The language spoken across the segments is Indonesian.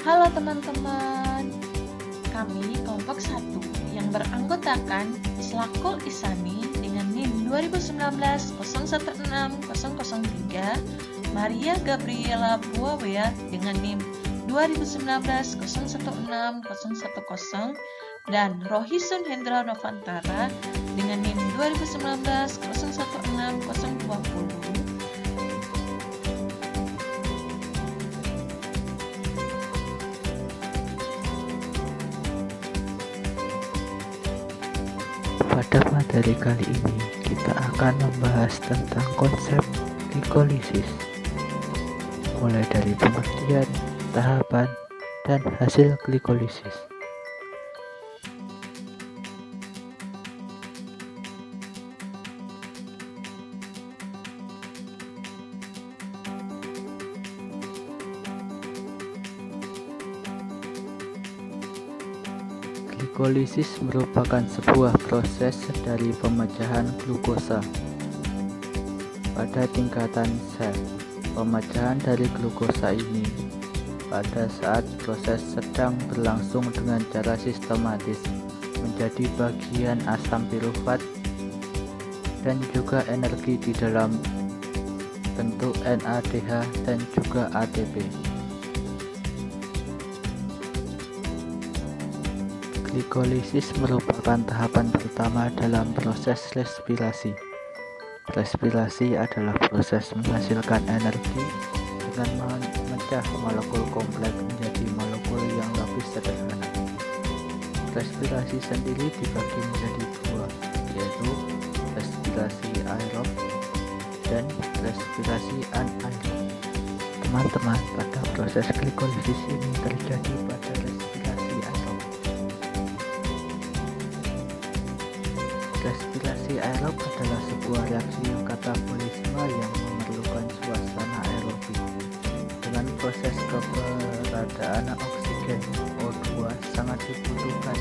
Halo teman-teman, kami kelompok 1 yang beranggotakan Islakul Isani dengan NIM 2019-016003, Maria Gabriela Buawea dengan NIM 2019-016010, dan Rohisun Hendra Novantara dengan NIM 2019-016020. Pada materi kali ini, kita akan membahas tentang konsep glikolisis, mulai dari pengertian, tahapan, dan hasil glikolisis. Glikolisis merupakan sebuah proses dari pemecahan glukosa pada tingkatan sel. Pemecahan dari glukosa ini pada saat proses sedang berlangsung dengan cara sistematis menjadi bagian asam pirufat dan juga energi di dalam bentuk NADH dan juga ATP. Glikolisis merupakan tahapan pertama dalam proses respirasi. Respirasi adalah proses menghasilkan energi dengan memecah molekul kompleks menjadi molekul yang lebih sederhana. Respirasi sendiri dibagi menjadi dua, yaitu respirasi aerob dan respirasi anaerob. Teman-teman, pada proses glikolisis ini terjadi pada respirasi aerob. Respirasi aerob adalah sebuah reaksi katabolisme yang memerlukan suasana aerobik. Dengan proses keberadaan oksigen O2 sangat dibutuhkan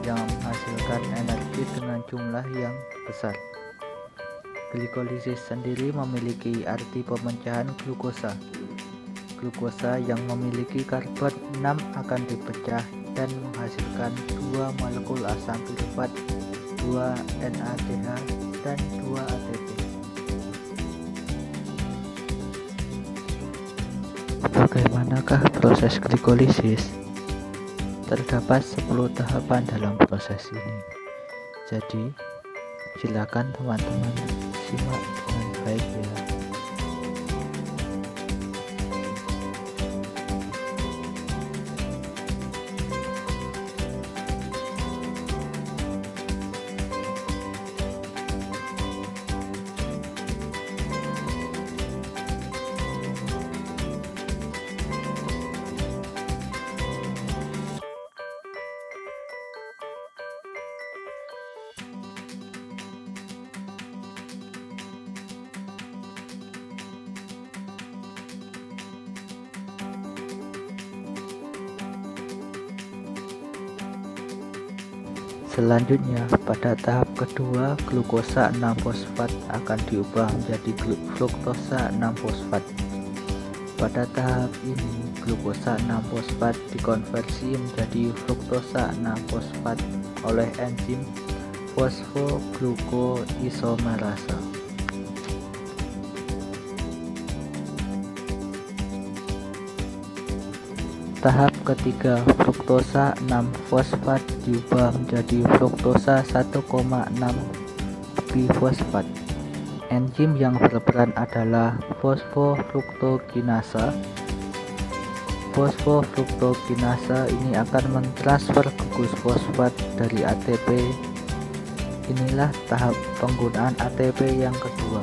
yang menghasilkan energi dengan jumlah yang besar. Glikolisis sendiri memiliki arti pemecahan glukosa. Glukosa yang memiliki karbon 6 akan dipecah dan menghasilkan dua molekul asam pirufat, 2 NADH dan 2 ATP. Bagaimanakah proses glikolisis? Terdapat 10 tahapan dalam proses ini. Jadi, silakan teman-teman simak dengan baik ya. Selanjutnya, pada tahap kedua, glukosa 6-fosfat akan diubah menjadi fruktosa 6-fosfat. Pada tahap ini, glukosa 6-fosfat dikonversi menjadi fruktosa 6-fosfat oleh enzim fosfoglukoisomerasa. Tahap ketiga, fruktosa 6-fosfat diubah menjadi fruktosa 1,6-bifosfat. Enzim yang berperan adalah fosfofruktokinasa. Fosfofruktokinasa ini akan mentransfer gugus fosfat dari ATP. Inilah tahap penggunaan ATP yang kedua.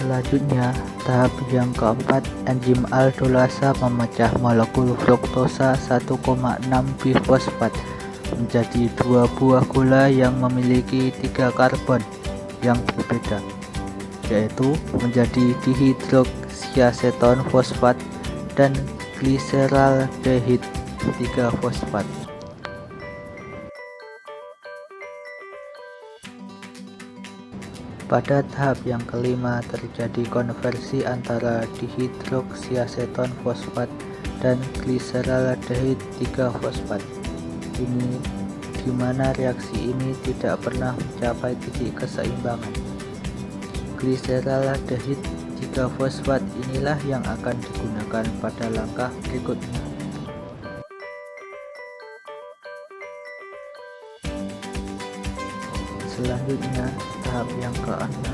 Selanjutnya, tahap yang keempat, enzim aldolasa memecah molekul fruktosa 1,6-bifosfat menjadi dua buah gula yang memiliki 3 karbon yang berbeda, yaitu menjadi dihidroksiaseton fosfat dan gliseraldehid 3-fosfat. Pada tahap yang kelima terjadi konversi antara dihidroksiaseton fosfat dan gliseraldehid 3-fosfat. Ini di mana reaksi ini tidak pernah mencapai titik keseimbangan. Gliseraldehid 3-fosfat inilah yang akan digunakan pada langkah berikutnya. Selanjutnya, tahap yang ke-6,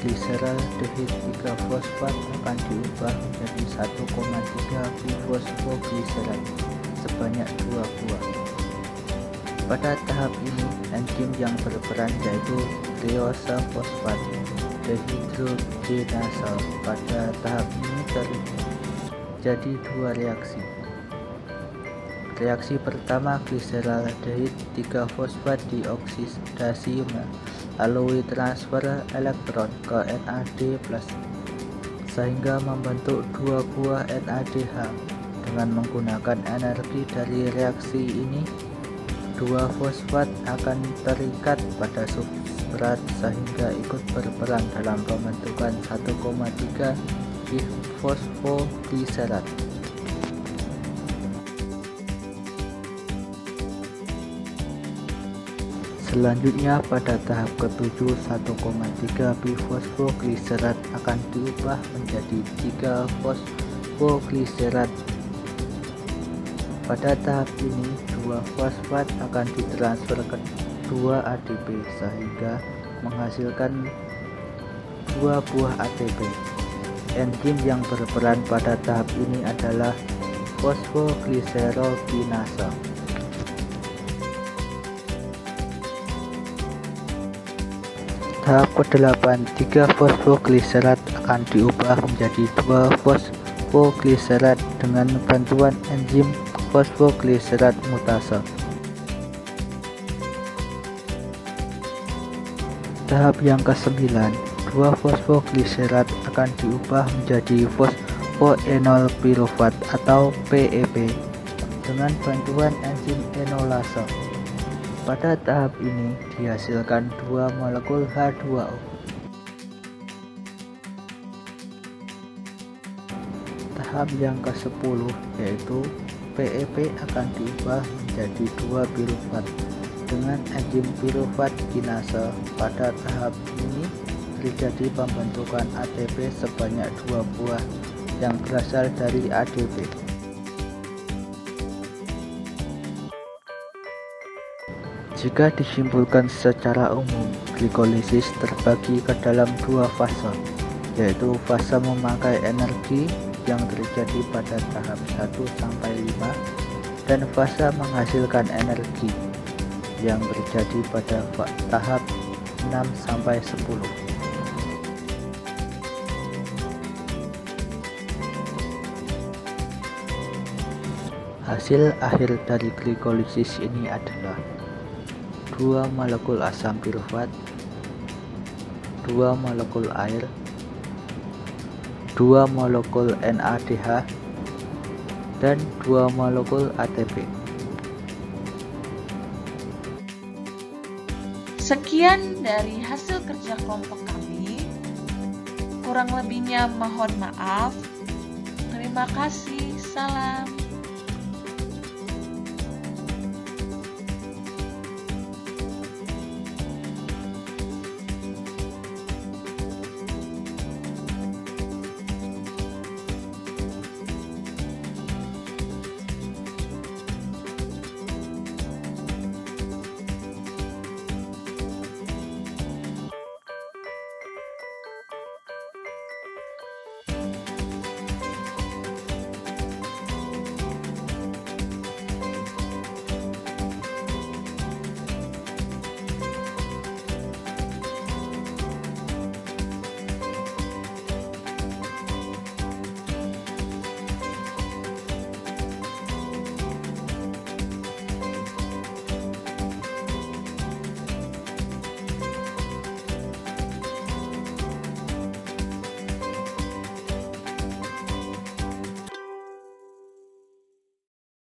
gliseraldehid 3-fosfat akan diubah menjadi 1,3 bifosfogliserat sebanyak 2 buah. Pada tahap ini, enzim yang berperan yaitu tiosa fosfat dehidrogenase. Pada tahap ini terjadi 2 reaksi. Reaksi pertama, gliseraldehid 3-fosfat dioksidasi melalui transfer elektron ke NAD+, sehingga membentuk 2 buah NADH. Dengan menggunakan energi dari reaksi ini, 2 fosfat akan terikat pada substrat sehingga ikut berperan dalam pembentukan 1,3 bifosfogliserat. Selanjutnya, pada tahap ke-7, 1,3 bifosfogliserat akan diubah menjadi 3 fosfogliserat. Pada tahap ini, 2 fosfat akan ditransfer ke 2 ADP sehingga menghasilkan 2 buah ATP. Enzim yang berperan pada tahap ini adalah fosfogliserokinase. Tahap ke-8, 3 fosfogliserat akan diubah menjadi 2 fosfogliserat dengan bantuan enzim fosfogliserat mutase. Tahap yang ke-9, 2 fosfogliserat akan diubah menjadi fosfoenol pirufat atau PEP dengan bantuan enzim enolase. Pada tahap ini dihasilkan 2 molekul H2O. Tahap yang ke-10 yaitu PEP akan diubah menjadi 2 pirufat dengan enzim pirufat kinase. Pada tahap ini terjadi pembentukan ATP sebanyak 2 buah yang berasal dari ADP. Jika disimpulkan secara umum, glikolisis terbagi ke dalam 2 fase, yaitu fase memakai energi yang terjadi pada tahap 1-5 dan fase menghasilkan energi yang terjadi pada tahap 6-10. Hasil akhir dari glikolisis ini adalah 2 molekul asam pirufat, 2 molekul air, 2 molekul NADH, dan 2 molekul ATP. Sekian dari hasil kerja kelompok kami. Kurang lebihnya mohon maaf. Terima kasih. Salam.